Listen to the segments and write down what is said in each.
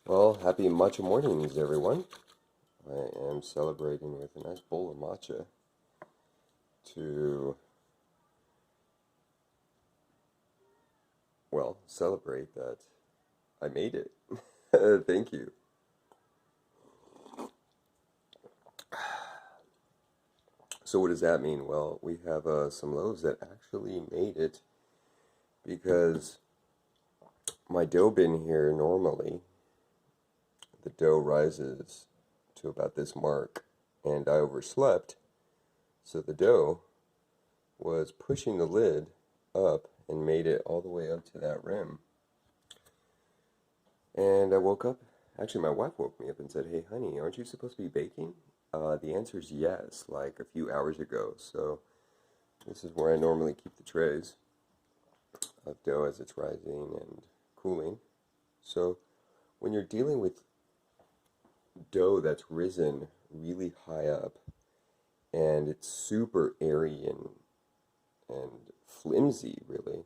Well, happy matcha mornings, everyone. I am celebrating with a nice bowl of matcha to, well, celebrate that I made it. Thank you. So, what does that mean? Well, we have some loaves that actually made it because my dough bin here normally, the dough rises to about this mark, and I overslept, so the dough was pushing the lid up and made it all the way up to that rim. And I woke up. Actually, my wife woke me up and said, "Hey, honey, aren't you supposed to be baking?" The answer is yes, like a few hours ago. So this is where I normally keep the trays of dough as it's rising and cooling. So when you're dealing with dough that's risen really high up and it's super airy and flimsy, really,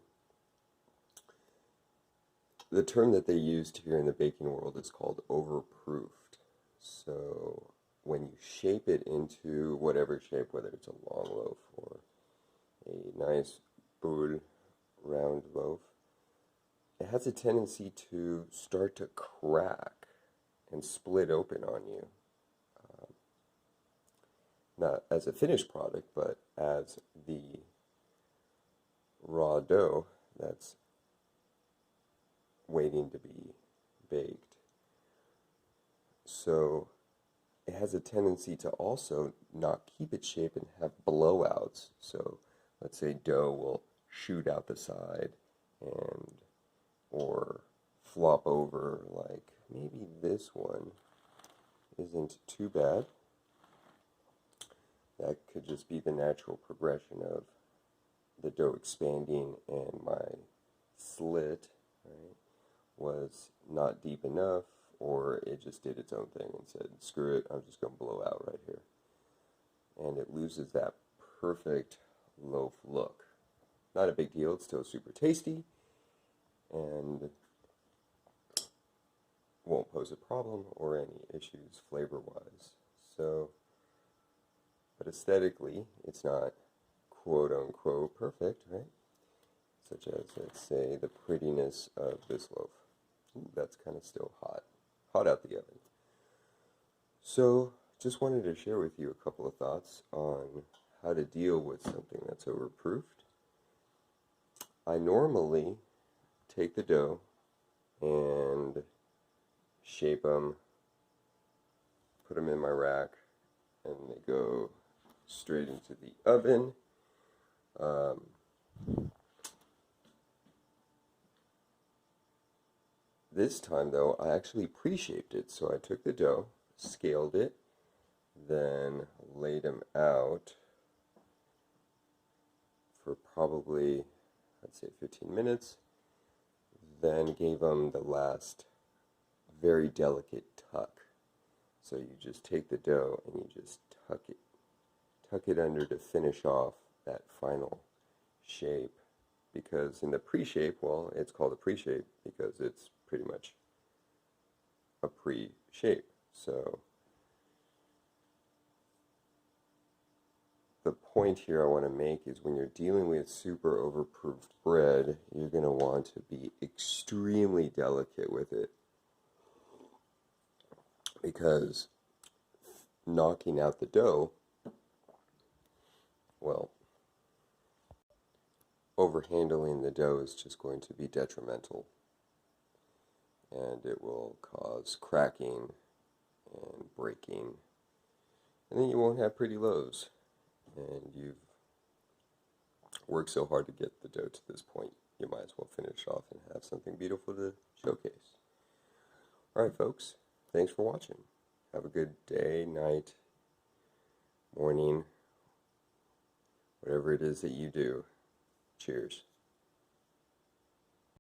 the term that they used here in the baking world is called overproofed. So when you shape it into whatever shape, whether it's a long loaf or a nice boule round loaf, it has a tendency to start to crack and split open on you. Not as a finished product, but as the raw dough that's waiting to be baked. So it has a tendency to also not keep its shape and have blowouts. So let's say dough will shoot out the side and or flop over, like maybe this one isn't too bad. That could just be the natural progression of the dough expanding, and my slit, right, was not deep enough, or it just did its own thing and said, screw it, I'm just going to blow out right here. And it loses that perfect loaf look. Not a big deal, it's still super tasty and won't pose a problem or any issues flavor-wise. So, but aesthetically, it's not quote-unquote perfect, right? Such as, let's say, the prettiness of this loaf. Ooh, that's kind of still hot. Hot out the oven. So, just wanted to share with you a couple of thoughts on how to deal with something that's overproofed. I normally take the dough and shape them, put them in my rack, and they go straight into the oven. This time, though, I actually pre-shaped it. So I took the dough, scaled it, then laid them out for probably, I'd say 15 minutes, then gave them the last very delicate tuck. So you just take the dough and you just tuck it under to finish off that final shape. Because in the pre-shape, well, it's called a pre-shape because it's pretty much a pre-shape. So the point here I want to make is when you're dealing with super overproofed bread, you're going to want to be extremely delicate with it, because knocking out the dough, well, overhandling the dough is just going to be detrimental, and it will cause cracking and breaking, and then you won't have pretty loaves, and you've worked so hard to get the dough to this point, you might as well finish off and have something beautiful to showcase. Alright folks, thanks for watching. Have a good day, night, morning, whatever it is that you do. Cheers.